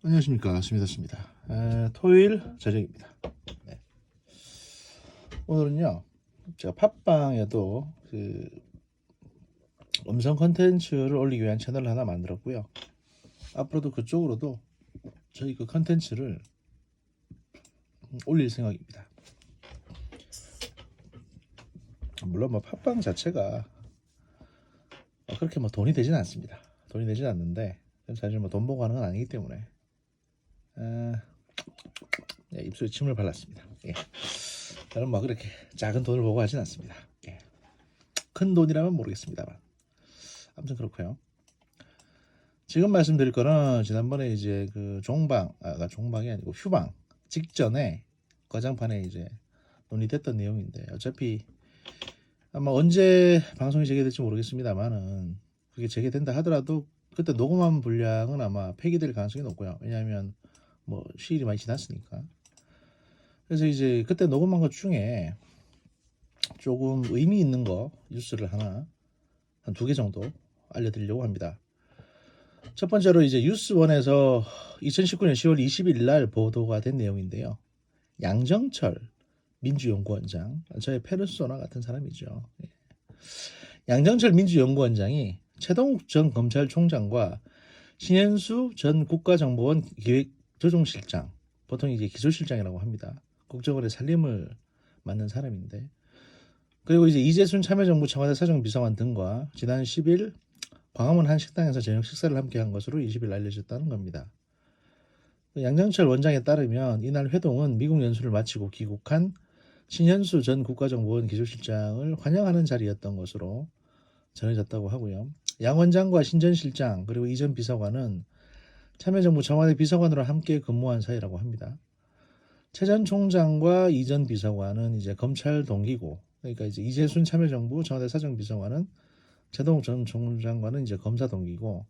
안녕하십니까, 스미더스입니다. 토요일 저녁입니다. 네. 오늘은요, 제가 팟빵에도 그 음성 컨텐츠를 올리기 위한 채널을 하나 만들었고요. 앞으로도 그쪽으로도 저희 그 컨텐츠를 올릴 생각입니다. 물론 뭐 팟빵 자체가 그렇게 뭐 돈이 되진 않습니다. 돈이 되진 않는데 사실 뭐 돈 보고 하는 건 아니기 때문에 네, 입술에 침을 발랐습니다. 예. 저는 뭐 그렇게 작은 돈을 보고 하진 않습니다. 예. 큰 돈이라면 모르겠습니다만 아무튼 그렇고요. 지금 말씀드릴 거는 지난번에 이제 그 종방이 아니고 휴방 직전에 거장판에 이제 논의됐던 내용인데, 어차피 아마 언제 방송이 재개될지 모르겠습니다만은 그게 재개된다 하더라도 그때 녹음한 분량은 아마 폐기될 가능성이 높고요. 왜냐하면 뭐 시일이 많이 지났으니까. 그래서 이제 그때 녹음한 것 중에 조금 의미 있는 거 뉴스를 하나 한 2개 정도 알려드리려고 합니다. 첫 번째로 이제 뉴스원에서 2019년 10월 20일 날 보도가 된 내용인데요. 양정철 민주연구원장, 저의 페르소나 같은 사람이죠. 양정철 민주연구원장이 최동욱 전 검찰총장과 신현수 전 국가정보원 기획조정실장, 보통 이제 기조실장이라고 합니다. 국정원의 살림을 맡는 사람인데, 그리고 이제 이재순 참여정부 청와대 사정비서관 등과 지난 10일 광화문 한 식당에서 저녁 식사를 함께 한 것으로 20일 알려졌다는 겁니다. 양정철 원장에 따르면 이날 회동은 미국 연수를 마치고 귀국한 신현수 전 국가정보원 기조실장을 환영하는 자리였던 것으로 전해졌다고 하고요. 양 원장과 신 전 실장 그리고 이 전 비서관은 참여정부 청와대 비서관으로 함께 근무한 사이라고 합니다. 최 전 총장과 이 전 비서관은 이제 검찰 동기고, 그러니까 이제 이재순 참여정부 청와대 사정비서관은 최동욱 전 총장과는 이제 검사 동기고,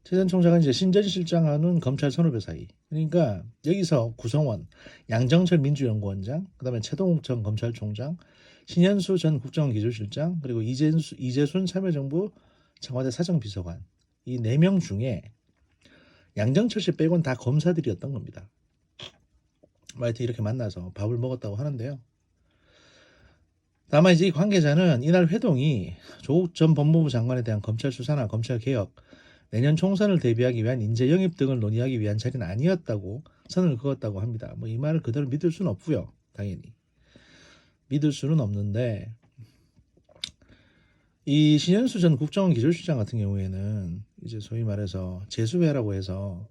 최 전 총장은 이제 신 전 실장하는 검찰 선후배 사이. 그러니까 여기서 구성원 양정철 민주연구원장, 그다음에 최동욱 전 검찰총장, 신현수 전 국정원 기조실장, 그리고 이재순 참여정부 청와대 사정비서관, 이 4명 중에 양정철 씨 빼곤 다 검사들이었던 겁니다. 하여튼 이렇게 만나서 밥을 먹었다고 하는데요. 다만 이제 이 관계자는 이날 회동이 조국 전 법무부 장관에 대한 검찰 수사나 검찰 개혁, 내년 총선을 대비하기 위한 인재 영입 등을 논의하기 위한 자리는 아니었다고 선을 그었다고 합니다. 뭐 이 말을 그대로 믿을 수는 없고요. 당연히 믿을 수는 없는데, 이 신현수 전 국정원 기조실장 같은 경우에는 이제 소위 말해서 재수회라고 해서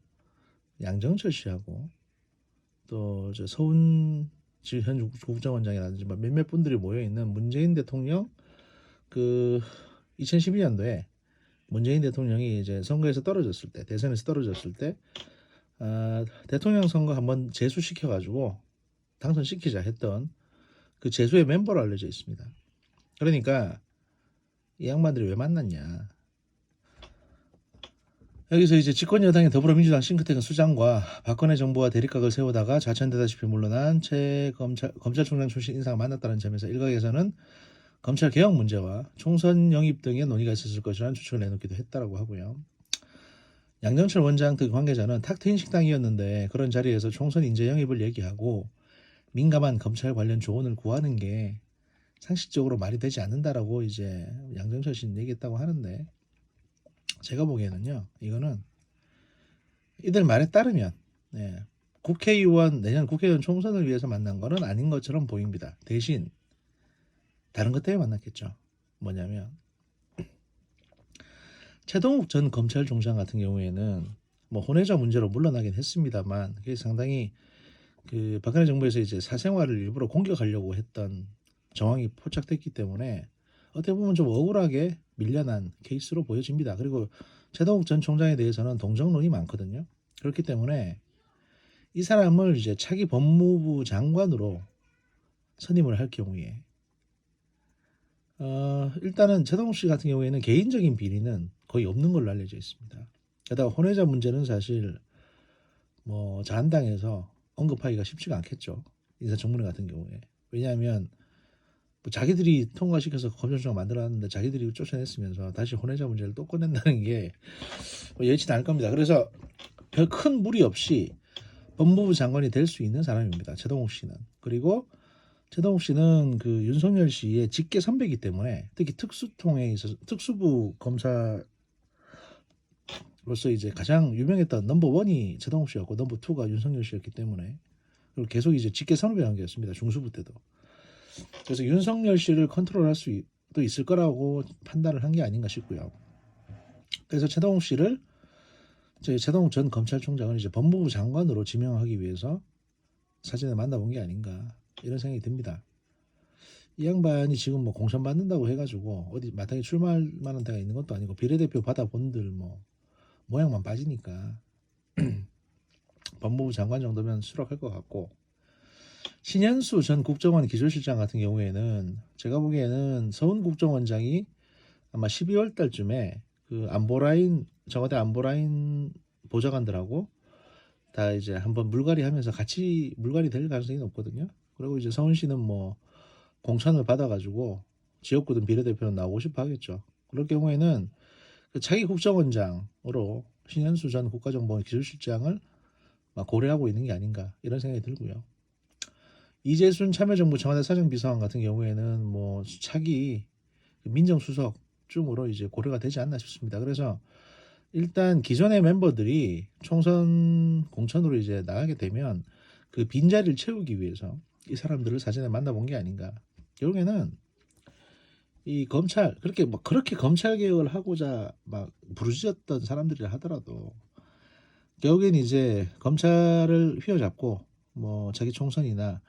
양정철 씨하고 또 저 서훈 현 국정원장이라든지 몇몇 분들이 모여 있는 문재인 대통령 그 2012년도에 문재인 대통령이 이제 선거에서 떨어졌을 때, 대선에서 떨어졌을 때 대통령 선거 한번 재수시켜가지고 당선시키자 했던 그 재수의 멤버로 알려져 있습니다. 그러니까 이 양반들이 왜 만났냐? 여기서 이제 집권 여당의 더불어민주당 싱크탱크 수장과 박근혜 정부와 대립각을 세우다가 좌천되다시피 물러난 최 검찰총장 출신 인사가 만났다는 점에서 일각에서는 검찰 개혁 문제와 총선 영입 등의 논의가 있었을 것이라는 추측을 내놓기도 했다라고 하고요. 양정철 원장 등 관계자는 탁 트인 식당이었는데 그런 자리에서 총선 인재 영입을 얘기하고 민감한 검찰 관련 조언을 구하는 게 상식적으로 말이 되지 않는다라고 이제 양정철 씨는 얘기했다고 하는데, 제가 보기에는요, 이거는 이들 말에 따르면 내년 국회의원 총선을 위해서 만난 거는 아닌 것처럼 보입니다. 대신 다른 것 때문에 만났겠죠. 뭐냐면 최동욱 전 검찰총장 같은 경우에는 뭐 혼외자 문제로 물러나긴 했습니다만, 그게 상당히 그 박근혜 정부에서 이제 사생활을 일부러 공격하려고 했던 정황이 포착됐기 때문에 어떻게 보면 좀 억울하게 밀려난 케이스로 보여집니다. 그리고 최동욱 전 총장에 대해서는 동정론이 많거든요. 그렇기 때문에 이 사람을 이제 차기 법무부 장관으로 선임을 할 경우에 일단은 최동욱 씨 같은 경우에는 개인적인 비리는 거의 없는 걸로 알려져 있습니다. 게다가 혼외자 문제는 사실 뭐 자한당에서 언급하기가 쉽지가 않겠죠. 인사청문회 같은 경우에. 왜냐하면 뭐 자기들이 통과시켜서 검찰총장 만들어놨는데 자기들이 쫓아냈으면서 다시 혼외자 문제를 또 꺼낸다는 게 뭐 여의치 않을 겁니다. 그래서 별 큰 무리 없이 법무부 장관이 될 수 있는 사람입니다. 최동욱 씨는. 그리고 최동욱 씨는 그 윤석열 씨의 직계 선배이기 때문에 특히 특수통에 있어서 특수부 검사로서 이제 가장 유명했던 넘버 원이 최동욱 씨였고 넘버 투가 윤석열 씨였기 때문에 그리고 계속 이제 직계 선후배 관계였습니다. 중수부 때도. 그래서 윤석열 씨를 컨트롤할 수도 있을 거라고 판단을 한 게 아닌가 싶고요. 그래서 최동욱 씨를 저희 최동욱 전 검찰총장을 이제 법무부 장관으로 지명하기 위해서 사전에 만나본 게 아닌가 이런 생각이 듭니다. 이 양반이 지금 뭐 공천 받는다고 해가지고 어디 마땅히 출마할 만한 데가 있는 것도 아니고 비례대표 받아본들 뭐 모양만 빠지니까 법무부 장관 정도면 수락할 것 같고 신현수 전 국정원 기조실장 같은 경우에는 제가 보기에는 서훈 국정원장이 아마 12월 달쯤에 그 안보라인 청와대 안보라인 보좌관들하고 다 이제 한번 물갈이 하면서 같이 물갈이 될 가능성이 높거든요. 그리고 이제 서훈 씨는 뭐 공천을 받아가지고 지역구든 비례대표는 나오고 싶어 하겠죠. 그럴 경우에는 그 차기 국정원장으로 신현수 전 국가정보원 기술실장을 고려하고 있는 게 아닌가 이런 생각이 들고요. 이재순 참여정부 청와대 사정비서관 같은 경우에는 뭐 차기 민정수석쯤으로 이제 고려가 되지 않나 싶습니다. 그래서 일단 기존의 멤버들이 총선 공천으로 이제 나가게 되면 그 빈자리를 채우기 위해서 이 사람들을 사전에 만나본 게 아닌가. 결국에는 이 검찰 그렇게 검찰 개혁을 하고자 막 부르짖었던 사람들이라 하더라도 결국엔 이제 검찰을 휘어잡고 뭐 자기 총선이나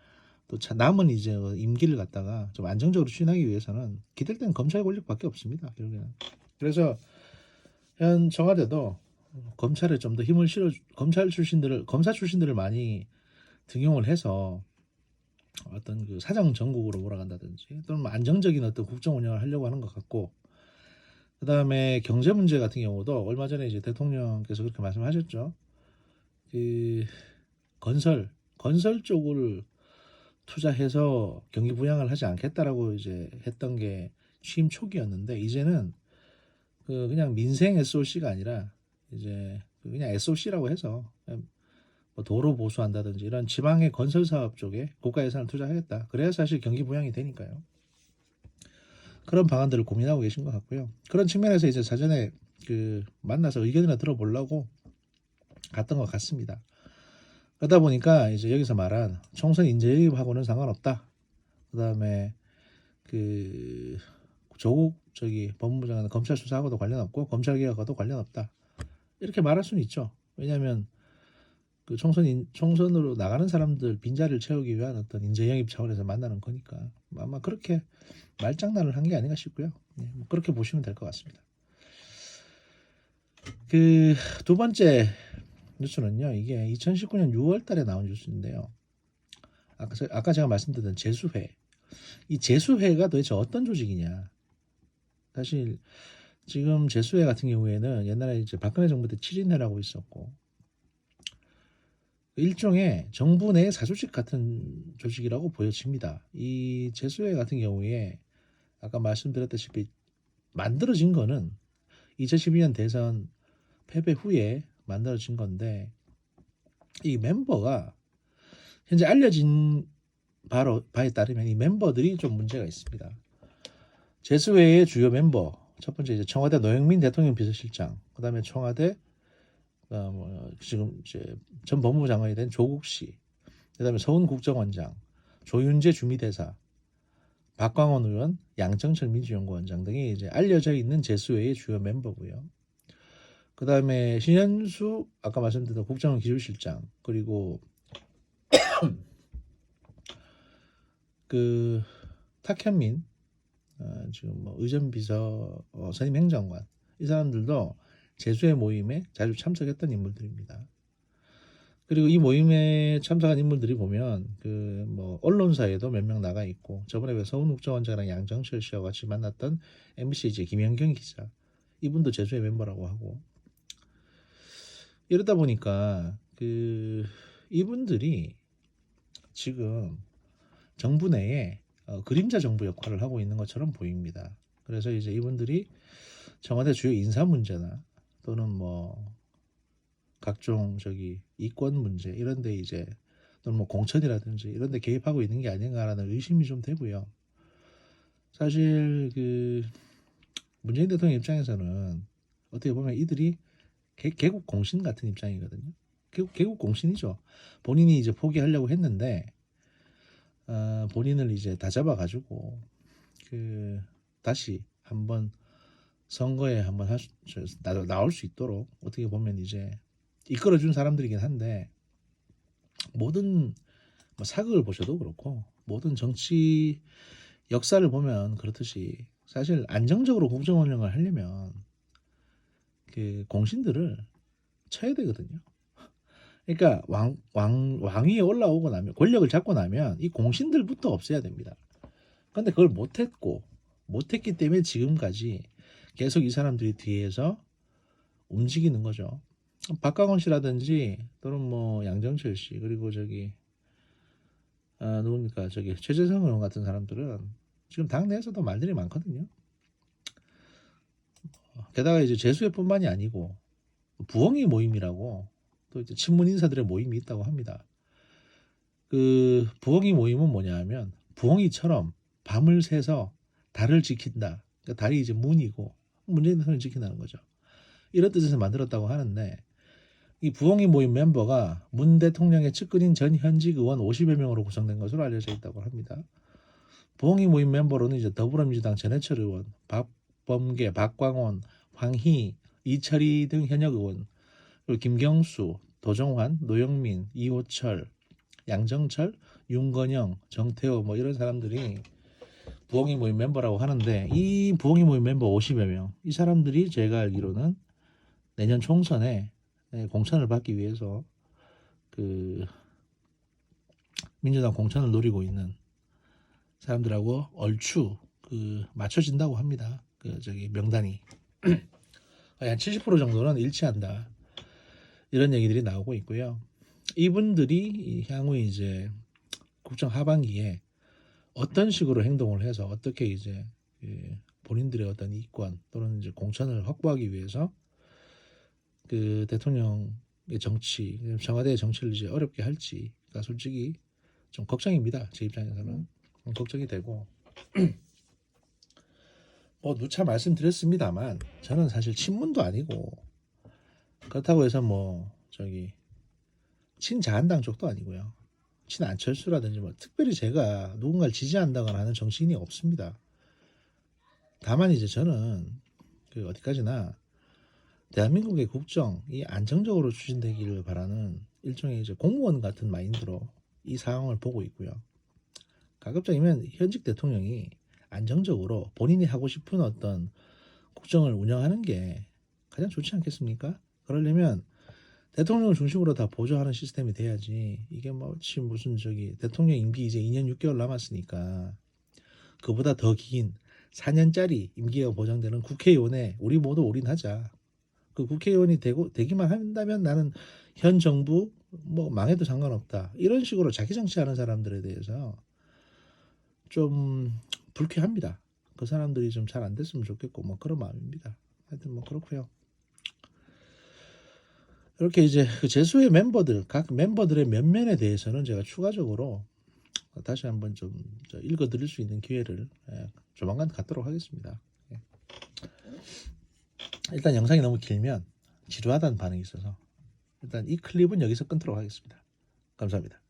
또 남은 이제 임기를 갖다가 좀 안정적으로 추진하기 위해서는 기댈 때는 검찰 권력밖에 없습니다. 결국에는. 그래서 현 청와대도 검찰에 좀 더 힘을 실어 검사 출신들을 많이 등용을 해서 어떤 그 사정 정국으로 몰아간다든지 또는 뭐 안정적인 어떤 국정 운영을 하려고 하는 것 같고 그다음에 경제 문제 같은 경우도 얼마 전에 이제 대통령께서 그렇게 말씀하셨죠. 그 건설 쪽을 투자해서 경기 부양을 하지 않겠다라고 이제 했던 게 취임 초기였는데 이제는 그 그냥 민생 SOC가 아니라 이제 그냥 SOC라고 해서 뭐 도로 보수한다든지 이런 지방의 건설 사업 쪽에 국가 예산을 투자하겠다. 그래야 사실 경기 부양이 되니까요. 그런 방안들을 고민하고 계신 것 같고요. 그런 측면에서 이제 사전에 그 만나서 의견이나 들어보려고 갔던 것 같습니다. 그러다 보니까 이제 여기서 말한 총선 인재영입하고는 상관없다. 그다음에 그 조국 법무부 장관 검찰 수사하고도 관련 없고 검찰 개혁하고도 관련 없다. 이렇게 말할 수는 있죠. 왜냐하면 그 총선으로 나가는 사람들 빈자리를 채우기 위한 어떤 인재 영입 차원에서 만나는 거니까 아마 그렇게 말장난을 한 게 아닌가 싶고요. 네, 뭐 그렇게 보시면 될 것 같습니다. 그 두 번째 뉴스는요. 이게 2019년 6월달에 나온 뉴스인데요. 아까 제가 말씀드렸던 재수회. 이 재수회가 도대체 어떤 조직이냐? 사실 지금 재수회 같은 경우에는 옛날에 이제 박근혜 정부 때 7인회라고 있었고 일종의 정부 내 사조직 같은 조직이라고 보여집니다. 이 재수회 같은 경우에 아까 말씀드렸다시피 만들어진 거는 2012년 대선 패배 후에 만들어진 건데 이 멤버가 현재 알려진 바에 따르면 이 멤버들이 좀 문제가 있습니다. 재수회의 주요 멤버 첫 번째 이제 청와대 노영민 대통령 비서실장, 그다음에 청와대 지금 이제 전 법무부 장관이 된 조국 씨, 그다음에 서훈 국정원장, 조윤재 주미대사, 박광원 의원, 양정철 민주연구원장 등이 이제 알려져 있는 재수회의 주요 멤버고요. 그다음에 신현수 아까 말씀드린 국정원 기술실장 그리고 그 탁현민 지금 뭐 의전비서 선임 행정관 이 사람들도 재수회 모임에 자주 참석했던 인물들입니다. 그리고 이 모임에 참석한 인물들이 보면 그 뭐 언론사에도 몇 명 나가 있고 저번에 왜 서훈 국정원장이랑 양정철 씨와 같이 만났던 MBC 이제 김현경 기자 이분도 재수회 멤버라고 하고 이러다 보니까 그 이분들이 지금 정부 내에 그림자 정부 역할을 하고 있는 것처럼 보입니다. 그래서 이제 이분들이 청와대 주요 인사 문제나 또는 뭐 각종 저기 이권 문제 이런데 이제 또는 뭐 공천이라든지 이런데 개입하고 있는 게 아닌가라는 의심이 좀 되고요. 사실 그 문재인 대통령 입장에서는 어떻게 보면 이들이 개국 공신 같은 입장이거든요. 개국 공신이죠. 본인이 이제 포기하려고 했는데 본인을 이제 다잡아가지고 그 다시 한번 선거에 한번 나올 수 있도록 어떻게 보면 이제 이끌어준 사람들이긴 한데 모든 뭐 사극을 보셔도 그렇고 모든 정치 역사를 보면 그렇듯이 사실 안정적으로 국정 운영을 하려면 그 공신들을 쳐야 되거든요. 그러니까 왕위에 올라오고 나면 권력을 잡고 나면 이 공신들부터 없애야 됩니다. 그런데 그걸 못했기 때문에 지금까지 계속 이 사람들이 뒤에서 움직이는 거죠. 박강원 씨라든지 또는 뭐 양정철 씨 그리고 저기 누굽니까 저기 최재성 의원 같은 사람들은 지금 당내에서도 말들이 많거든요. 게다가 이제 재수회뿐만이 아니고 부엉이 모임이라고 또 이제 친문 인사들의 모임이 있다고 합니다. 그 부엉이 모임은 뭐냐 하면 부엉이처럼 밤을 새서 달을 지킨다. 그러니까 달이 이제 문이고 문재인 대통령을 지킨다는 거죠. 이런 뜻에서 만들었다고 하는데 이 부엉이 모임 멤버가 문 대통령의 측근인 전 현직 의원 50여 명으로 구성된 것으로 알려져 있다고 합니다. 부엉이 모임 멤버로는 이제 더불어민주당 전해철 의원, 박범계, 박광원, 황희, 이철희 등 현역 의원, 그리고 김경수, 도정환, 노영민, 이호철, 양정철, 윤건영, 정태호 뭐 이런 사람들이 부엉이 모임 멤버라고 하는데 이 부엉이 모임 멤버 50여 명, 이 사람들이 제가 알기로는 내년 총선에 공천을 받기 위해서 그 민주당 공천을 노리고 있는 사람들하고 얼추 그 맞춰진다고 합니다. 그 저기 명단이 한 70% 정도는 일치한다. 이런 얘기들이 나오고 있고요. 이분들이 향후 이제 국정 하반기에 어떤 식으로 행동을 해서 어떻게 이제 본인들의 어떤 이권 또는 이제 공천을 확보하기 위해서 그 대통령의 정치, 청와대의 정치를 이제 어렵게 할지가 솔직히 좀 걱정입니다. 제 입장에서는 걱정이 되고 뭐 누차 말씀드렸습니다만 저는 사실 친문도 아니고 그렇다고 해서 뭐 저기 친자한당 쪽도 아니고요. 친안철수라든지 뭐 특별히 제가 누군가를 지지한다거나 하는 정치인이 없습니다. 다만 이제 저는 그 어디까지나 대한민국의 국정이 안정적으로 추진되기를 바라는 일종의 이제 공무원 같은 마인드로 이 상황을 보고 있고요. 가급적이면 현직 대통령이 안정적으로 본인이 하고 싶은 어떤 국정을 운영하는 게 가장 좋지 않겠습니까? 그러려면 대통령을 중심으로 다 보조하는 시스템이 돼야지 이게 마치 무슨 저기 대통령 임기 이제 2년 6개월 남았으니까 그보다 더 긴 4년짜리 임기가 보장되는 국회의원에 우리 모두 올인하자. 그 국회의원이 되기만 한다면 나는 현 정부 뭐 망해도 상관없다. 이런 식으로 자기 정치하는 사람들에 대해서 좀 불쾌합니다. 그 사람들이 좀 잘 안 됐으면 좋겠고 뭐 그런 마음입니다. 하여튼 뭐 그렇고요. 이렇게 이제 그 재수의 멤버들 각 멤버들의 면면에 대해서는 제가 추가적으로 다시 한번 좀 읽어드릴 수 있는 기회를 조만간 갖도록 하겠습니다. 일단 영상이 너무 길면 지루하다는 반응이 있어서 일단 이 클립은 여기서 끊도록 하겠습니다. 감사합니다.